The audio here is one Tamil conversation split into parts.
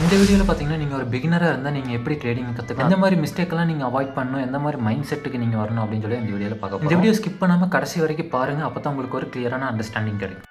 இந்த வீடியோவில் பார்த்தீங்கன்னா நீங்கள் ஒரு பிகினராக இருந்தால் நீங்கள் எப்படி ட்ரேடிங் கற்றுக்கலாம், எந்த மாதிரி மிஸ்டேக்கெல்லாம் நீங்கள் அவாய்ட் பண்ணணும், எந்த மாதிரி மைண்ட் செட்டுக்கு நீங்கள் வரணும் அப்படின்னு சொல்லி இந்த வீடியோவில் பார்க்க போகிறோம். இந்த வீடியோ ஸ்கிப் பண்ணாமல் கடைசி வரைக்கும் பாருங்கள், அப்போ தான் உங்களுக்கு ஒரு கிளியரான அண்டர்ஸ்டாண்டிங் கிடைக்கும்.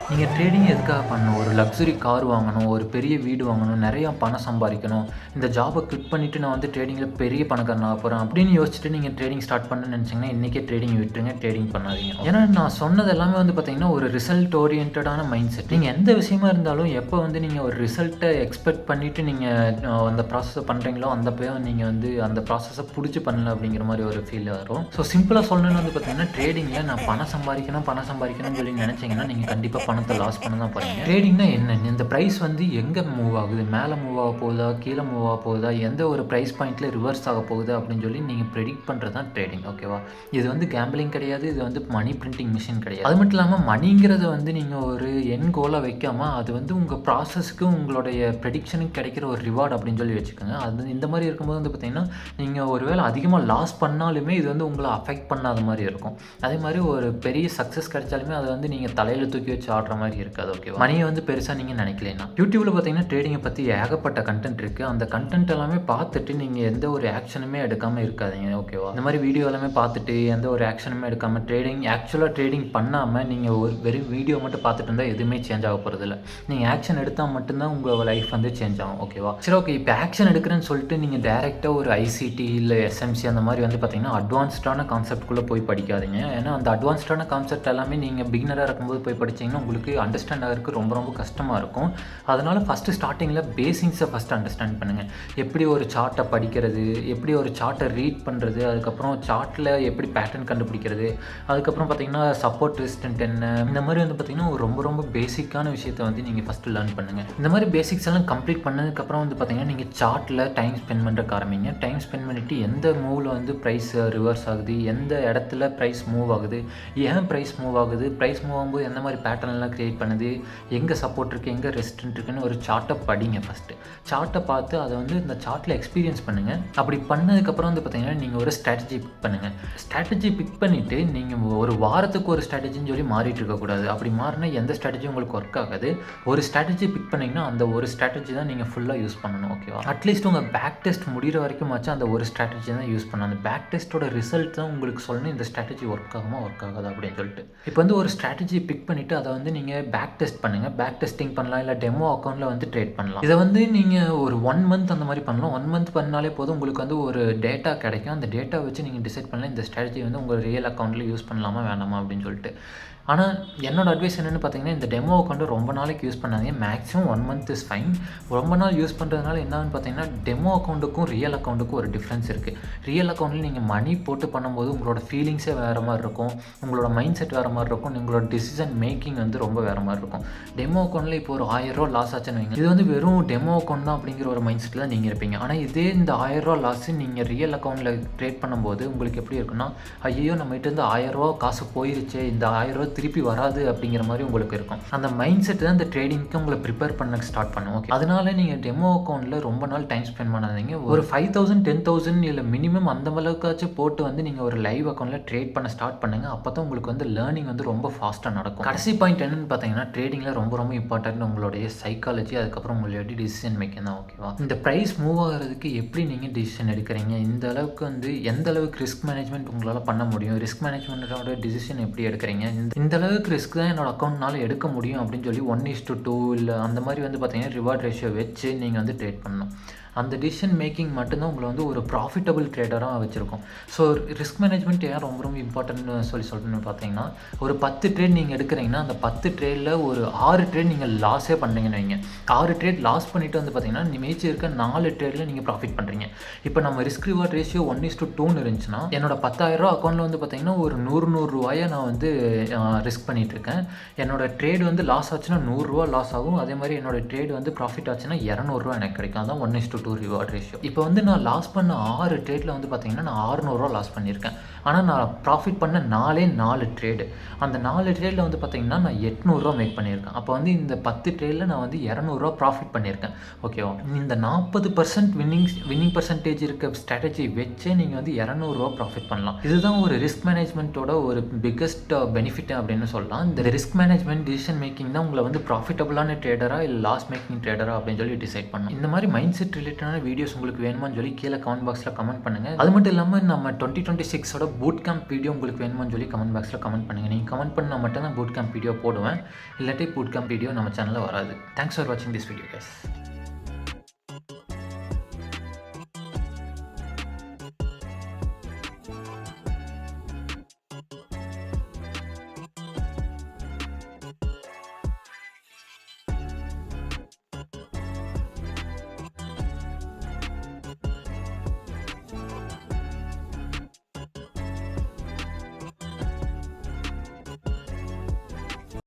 நீங்கள் ட்ரேடிங் எதுக்காக பண்ணணும்? ஒரு லக்ஸுரி கார் வாங்கணும், ஒரு பெரிய வீடு வாங்கணும், நிறையா பணம் சம்பாதிக்கணும், இந்த ஜாபை குவிட் பண்ணிவிட்டு நான் வந்து ட்ரேடிங்கில் பெரிய பணக்காரன் ஆக போகிறேன் அப்படின்னு யோசிச்சுட்டு நீங்கள் ட்ரேடிங் ஸ்டார்ட் பண்ணணும்னு நினச்சிங்கன்னா இன்றைக்கே ட்ரேடிங் விட்டுருங்க, ட்ரேடிங் பண்ணாதீங்க. ஏன்னா நான் சொன்னது எல்லாமே வந்து பார்த்தீங்கன்னா ஒரு ரிசல்ட் ஓரியன்டான மைண்ட் செட். நீங்கள் எந்த விஷயமா இருந்தாலும் எப்போ வந்து நீங்கள் ஒரு ரிசல்ட்டை எக்ஸ்பெக்ட் பண்ணிவிட்டு நீங்கள் அந்த ப்ராசஸை பண்ணுறீங்களோ அந்த போய் நீங்கள் வந்து அந்த ப்ராசஸை பிடிச்சி பண்ணல அப்படிங்கிற மாதிரி ஒரு ஃபீல் வரும். ஸோ சிம்பிளாக சொல்லணும்னு வந்து பார்த்தீங்கன்னா ட்ரேடிங்கில் நான் பணம் சம்பாதிக்கணும்னு சொல்லி நினச்சிங்கன்னா நீங்கள் கண்டிப்பாக பணத்தை லாஸ் பண்ண தான் போகிறீங்க. ட்ரேடிங்னா என்ன? இந்த ப்ரைஸ் வந்து எங்கே மூவ் ஆகுது, மேலே மூவ் ஆக போகுதா, கீழே மூவ் ஆக போகுதா, எந்த ஒரு ப்ரைஸ் பாயிண்ட்டில் ரிவர்ஸ் ஆக போகுது அப்படின்னு சொல்லி நீங்கள் ப்ரெடிக்ட் பண்ணுறது தான் ட்ரேடிங். ஓகேவா? இது வந்து கேம்பிளிங் கிடையாது, இது வந்து மணி பிரிண்டிங் மிஷின் கிடையாது. அது மட்டும் இல்லாமல் மணிங்கிறத வந்து நீங்கள் ஒரு என் கோலாக வைக்காமல் அது வந்து உங்கள் ப்ராசஸ்க்கு உங்களுடைய ப்ரெடிக்ஷனுக்கு கிடைக்கிற ஒரு ரிவார்டு அப்படின்னு சொல்லி வச்சுக்கோங்க. அது இந்த மாதிரி இருக்கும்போது வந்து பார்த்திங்கன்னா நீங்கள் ஒரு வேளை அதிகமாக லாஸ் பண்ணாலுமே இது வந்து உங்களை அஃபெக்ட் பண்ணாத மாதிரி இருக்கும். அதே மாதிரி ஒரு பெரிய சக்ஸஸ் கிடைச்சாலுமே அதை வந்து நீங்கள் தலையில் தூக்கி வச்சு ஆடுற மாதிரி இருக்காது. ஓகேவா? மணியை வந்து பெருசாக நீங்கள் நினைக்கலன்னா யூடியூப்ல பார்த்தீங்கன்னா ட்ரேடிங்கை பற்றி ஏகப்பட்ட கண்டென்ட் இருக்குது. அந்த கண்டென்ட் எல்லாமே பார்த்துட்டு நீங்கள் எந்த ஒரு ஆக்ஷனுமே எடுக்காமல் இருக்காதீங்க. ஓகேவா? இந்த மாதிரி வீடியோ எல்லாமே பார்த்துட்டு எந்த ஒரு ஆக்ஷனுமே எடுக்காமல் ட்ரேடிங் பண்ணாமல் நீங்கள் ஒரு வெறும் வீடியோ மட்டும் பார்த்துட்டு இருந்தால் எதுவுமே சேஞ்ச் ஆக போகிறது இல்லை. நீங்கள் ஆக்ஷன் எடுத்தால் மட்டும்தான் உங்கள் லைஃப் வந்து சேஞ்ச் ஆகும். ஓகேவா? சரி, ஓகே. இப்போ ஆக்ஷன் எடுக்கிறேன்னு சொல்லிட்டு நீங்கள் டேரெக்டாக ஒரு ஐசிடி இல்லை எஸ்எம்சி அந்த மாதிரி வந்து பார்த்தீங்கன்னா அட்வான்ஸ்டான கான்செப்ட்குள்ளே போய் படிக்காதீங்க. ஏன்னா அந்த அட்வான்ஸ்டான கான்செப்ட் எல்லாமே நீங்கள் பிகினராக இருக்கும்போது போய் படிச்சிங்கன்னா உங்களுக்கு அண்டர்ஸ்டாண்ட் ஆகிறதுக்கு ரொம்ப ரொம்ப கஷ்டமாக இருக்கும். அதனால் ஃபஸ்ட்டு ஸ்டார்டிங்கில் பேசிக்ஸை ஃபஸ்ட்டு அண்டர்ஸ்டாண்ட் பண்ணுங்கள். எப்படி ஒரு சார்ட்டை படிக்கிறது, எப்படி ஒரு சார்ட்டை ரீட் பண்ணுறது, அதுக்கப்புறம் சார்ட்டில் எப்படி பேட்டர்ன் கண்டுபிடிக்கிறது, அதுக்கப்புறம் பார்த்திங்கன்னா சப்போர்ட் ரெசிஸ்டன்ட் என்ன, இந்த மாதிரி வந்து பார்த்திங்கன்னா ரொம்ப ரொம்ப பேசிக்கான விஷயத்தை வந்து நீங்கள் ஃபஸ்ட்டு லேர்ன் பண்ணுங்கள். இந்த மாதிரி பேசிக்ஸ் எல்லாம் கம்ப்ளீட் பண்ணதுக்கப்புறம் வந்து பார்த்திங்கன்னா நீங்கள் சார்ட்டில் டைம் ஸ்பெண்ட் பண்ணுறக்கு ஆரம்பிங்க. டைம் ஸ்பெண்ட் பண்ணிவிட்டு எந்த மூவில் வந்து ப்ரைஸ் ரிவர்ஸ் ஆகுது, எந்த இடத்துல ப்ரைஸ் மூவ் ஆகுது, ஏன் ப்ரைஸ் மூவ் ஆகுது, ப்ரைஸ் மூவ் ஆகும்போது எந்த மாதிரி பேட்டர்ன்லாம் க்ரியேட் பண்ணுது, எங்கே சப்போர்ட் இருக்குது, எங்கே ரெசிஸ்டன்ட் இருக்குன்னு ஒரு சார்ட்டை படிங்க. ஃபஸ்ட்டு சார்ட்டை பார்த்து அதை வந்து இந்த சார்ட்டில் எக்ஸ்பீரியன்ஸ் பண்ணுங்கள். அப்படி பண்ணதுக்கப்புறம் வந்து பார்த்தீங்கன்னா நீங்கள் ஒரு ஸ்ட்ராட்டஜி பிக் பண்ணுங்கள். ஸ்ட்ராட்டஜி பிக் பண்ணிவிட்டு நீங்கள் ஒரு வாரத்துக்கு ஒரு ஸ்ட்ராட்டஜின்னு சொல்லி மாறிட்டு இருக்கக்கூடாது. அப்படி மாறினா எந்த ஸ்ட்ராட்டஜி உங்களுக்கு ஒர்க் ஆகாது. ஒரு ஸ்ட்ராட்டஜி பிக் பண்ணிங்கன்னா அந்த ஒரு ஸ்ட்ராட்டஜி தான் நீங்கள் ஃபுல்லாக யூஸ் பண்ணணும். ஓகேவா? அட்லீஸ்ட் உங்கள் பேக் டெஸ்ட் முடிகிற வரைக்கும் ஆச்சு அந்த ஒரு ஸ்ட்ராட்டஜி தான் யூஸ் பண்ணணும். அந்த பேக் டெஸ்ட்டோட ரிசல்ட் தான் உங்களுக்கு சொல்லணும் இந்த ஸ்ட்ராட்டஜி ஒர்க் ஆகுமா ஒர்க் ஆகாது அப்படின்னு சொல்லிட்டு. இப்போ வந்து ஒரு ஸ்ட்ராட்டஜி பிக் பண்ணிவிட்டு அதை வந்து நீங்கள் பேக் டெஸ்ட் பண்ணுங்கள். பேக் டெஸ்டிங் பண்ணலாம், இல்லை டெமோ அக்கௌண்ட்டில் வந்து ட்ரேட் பண்ணலாம். இதை வந்து நீங்கள் ஒரு 1 month அந்த மாதிரி பண்ணலாம். 1 month பண்ணாலே போதும், உங்களுக்கு வந்து ஒரு டேட்டா கிடைக்கும். அந்த டேட்டா வச்சு நீங்கள் டிசைட் பண்ணலாம் இந்த ஸ்ட்ராட்டஜி வந்து உங்கள் ரியல் அக்கௌண்ட்டில் யூஸ் பண்ணலாமா வேணாமா அப்படின்னு சொல்லிட்டு. ஆனால் என்னோடய அட்வைஸ் என்னென்னு பார்த்தீங்கன்னா இந்த டெமோ அக்கௌண்ட்டு ரொம்ப நாளைக்கு யூஸ் பண்ணாதீங்க. Maximum 1 month is fine. ரொம்ப நாள் யூஸ் பண்ணுறதுனால என்னன்னு பார்த்தீங்கன்னா டெமோ அக்கௌண்ட்டுக்கும் ரியல் அக்கௌண்ட்டுக்கும் ஒரு டிஃப்ரென்ஸ் இருக்குது. ரியல் அக்கௌண்ட்டில் நீங்கள் மணி போட்டு பண்ணும்போது உங்களோட ஃபீலிங்ஸே வேறு மாதிரி இருக்கும், உங்களோட மைண்ட் செட் வேறு மாதிரி இருக்கும், உங்களோட டிசிஷன் மேக்கிங் வந்து ரொம்ப வேறு மாதிரி இருக்கும். டெமோ அக்கௌண்ட்டில் இப்போ ஒரு 1000 ரூபா லாஸ் ஆச்சுன்னு வைங்க, இது வந்து வெறும் டெமோ அக்கௌண்ட் தான் அப்படிங்கிற ஒரு மைண்ட் செட்டில் நீங்கள் இருப்பீங்க. ஆனால் இதே இந்த 1000 ரூபா லாஸ் நீங்கள் ரியல் அக்கௌண்ட்டில் ட்ரேட் பண்ணும்போது உங்களுக்கு எப்படி இருக்குன்னா, ஐயோ நம்மகிட்ட இருந்து 1000 ரூபா காசு போயிருச்சு, இந்த 1000 ரூபா திருப்பி வராது அப்படிங்கிற மாதிரி உங்களுக்கு இருக்கும். அந்த மைண்ட் செட் தான் இந்த ட்ரேடிங்க்கு உங்களை ப்ரிப்பேர் பண்ண ஸ்டார்ட் பண்ணும். ஓகே, அதனால நீங்கள் டெமோ அக்கௌண்ட்டில் ரொம்ப நாள் டைம் ஸ்பெண்ட் பண்ணாதீங்க. ஒரு 5000 10,000 இல்லை மினிமம் அந்த அளவுக்காச்சும் போட்டு வந்து நீங்கள் ஒரு லைவ் அக்கௌண்ட்டில் ட்ரேட் பண்ண ஸ்டார்ட் பண்ணுங்கள். அப்போ தான் உங்களுக்கு வந்து லேர்னிங் வந்து ரொம்ப ஃபாஸ்ட்டாக நடக்கும். கடைசி பாயிண்ட் என்னன்னு பார்த்தீங்கன்னா ட்ரேடிங்கில் ரொம்ப ரொம்ப இம்பார்ட்டன்ட் உங்களுடைய சைக்காலஜி, அதுக்கப்புறம் உங்களுடைய டிசிஷன் மேக்கிங் தான். ஓகேவா? இந்த ப்ரைஸ் மூவ் ஆகிறதுக்கு எப்படி நீங்கள் டிசிஷன் எடுக்கிறீங்க, இந்த அளவுக்கு வந்து எந்த அளவுக்கு ரிஸ்க் மேனேஜ்மெண்ட் உங்களால் பண்ண முடியும், ரிஸ்க் மேனேஜ்மெண்ட்டோட டிசிஷன் எப்படி எடுக்கிறீங்க, இந்த அளவுக்கு ரிஸ்க் தான் என்னோட அக்கௌண்ட்னால எடுக்க முடியும் அப்படின்னு சொல்லி 1:2 இல்லை அந்த மாதிரி வந்து பார்த்தீங்கன்னா ரிவார்ட் ரேஷியோ வச்சு நீங்கள் வந்து ட்ரேட் பண்ணணும். அந்த டிசிஷன் மேக்கிங் மட்டும்தான் உங்களை வந்து ஒரு ப்ராஃபிட்டபிள் ட்ரேடராக வச்சுருக்கோம். ஸோ ரிஸ்க் மேனேஜ்மெண்ட் ஏன் ரொம்ப ரொம்ப இம்பார்ட்டன்ட்னு சொல்லிட்டு பார்த்தீங்கன்னா ஒரு 10 ட்ரேட் நீங்கள் எடுக்கிறீங்கன்னா அந்த 10 ட்ரேடில் ஒரு 6 ட்ரேட் நீங்கள் லாஸே பண்ணுறீங்கன்னு வைங்க. 6 ட்ரேட் லாஸ் பண்ணிவிட்டு வந்து பார்த்தீங்கன்னா மீச்சு இருக்க 4 ட்ரேடில் நீங்கள் ப்ராஃபிட் பண்ணுறீங்க. இப்போ நம்ம ரிஸ்க் ரிவார்ட் ரேஷியோ 1:2 இருந்துச்சுன்னா என்னோட 10,000 ரூபா அக்கௌண்ட்டில் வந்து பார்த்தீங்கன்னா ஒரு 100 ரூபாயை நான் வந்து ரிஸ்க் பண்ணிகிட்ருக்கேன். என்னோடய ட்ரேட் வந்து லாஸ் ஆச்சுன்னா 100 ரூபா லாஸ் ஆகும். அதே மாதிரி என்னோடய ட்ரேட் வந்து ப்ராஃபிட் ஆச்சுன்னா 200 ரூபா எனக்கு கிடைக்கும். அதான் 1:2 டு ரிவார்ட் ரேஷியோ. இப்போ வந்து நான் லாஸ் பண்ண 6 ட்ரேடில் வந்து பார்த்தீங்கன்னா நான் 600 லாஸ் பண்ணியிருக்கேன். ஆனால் நான் ப்ராஃபிட் பண்ண 4 ட்ரேடு. அந்த 4 ட்ரேடில் வந்து பார்த்தீங்கன்னா நான் 800 மேக் பண்ணியிருக்கேன். அப்போ வந்து இந்த 10 ட்ரேடில் நான் வந்து 200 ப்ராஃபிட் பண்ணியிருக்கேன். ஓகேவா? இந்த 40% வின்னிங் பர்சன்டேஜ் இருக்க ஸ்ட்ராட்டஜி வச்சே நீங்கள் வந்து 200 ப்ராஃபிட் பண்ணலாம். இதுதான் ஒரு ரிஸ்க் மேனேஜ்மெண்ட்டோட ஒரு பிக்கஸ்ட் பெனிஃபிட் அப்படின்னு சொல்லலாம். இந்த ரிஸ்க் மேனேஜ்மெண்ட் டிசிஷன் மேக்கிங் தான் உங்களை வந்து ப்ராஃபிட்டபுளான ட்ரேடரா இல்லை லாஸ் மேக்கிங் ட்ரேடரா அப்படின்னு சொல்லி டிசைட் பண்ணணும். இந்த மாதிரி மைண்ட் செட் ரிலேட்டடான வீடியோஸ் உங்களுக்கு வேணுமான்னு சொல்லி கீழே கமெண்ட் பாக்ஸில் கமெண்ட் பண்ணுங்கள். அது மட்டும் இல்லாமல் நம்ம 2026 பூட் கேம்ப் வீடியோ உங்களுக்கு வேணுமான்னு சொல்லி கமெண்ட் பாக்ஸில் கமெண்ட் பண்ணுங்கள். நீங்கள் கமெண்ட் பண்ணால் மட்டும் தான் பூட் கேம்ப் வீடியோ போடுவேன், இல்லாட்டி பூட் கேம்ப் வீடியோ நம்ம சேனலில் வராது. தேங்க்ஸ் ஃபார் வாட்சிங் திஸ் வீடியோ கைஸ்.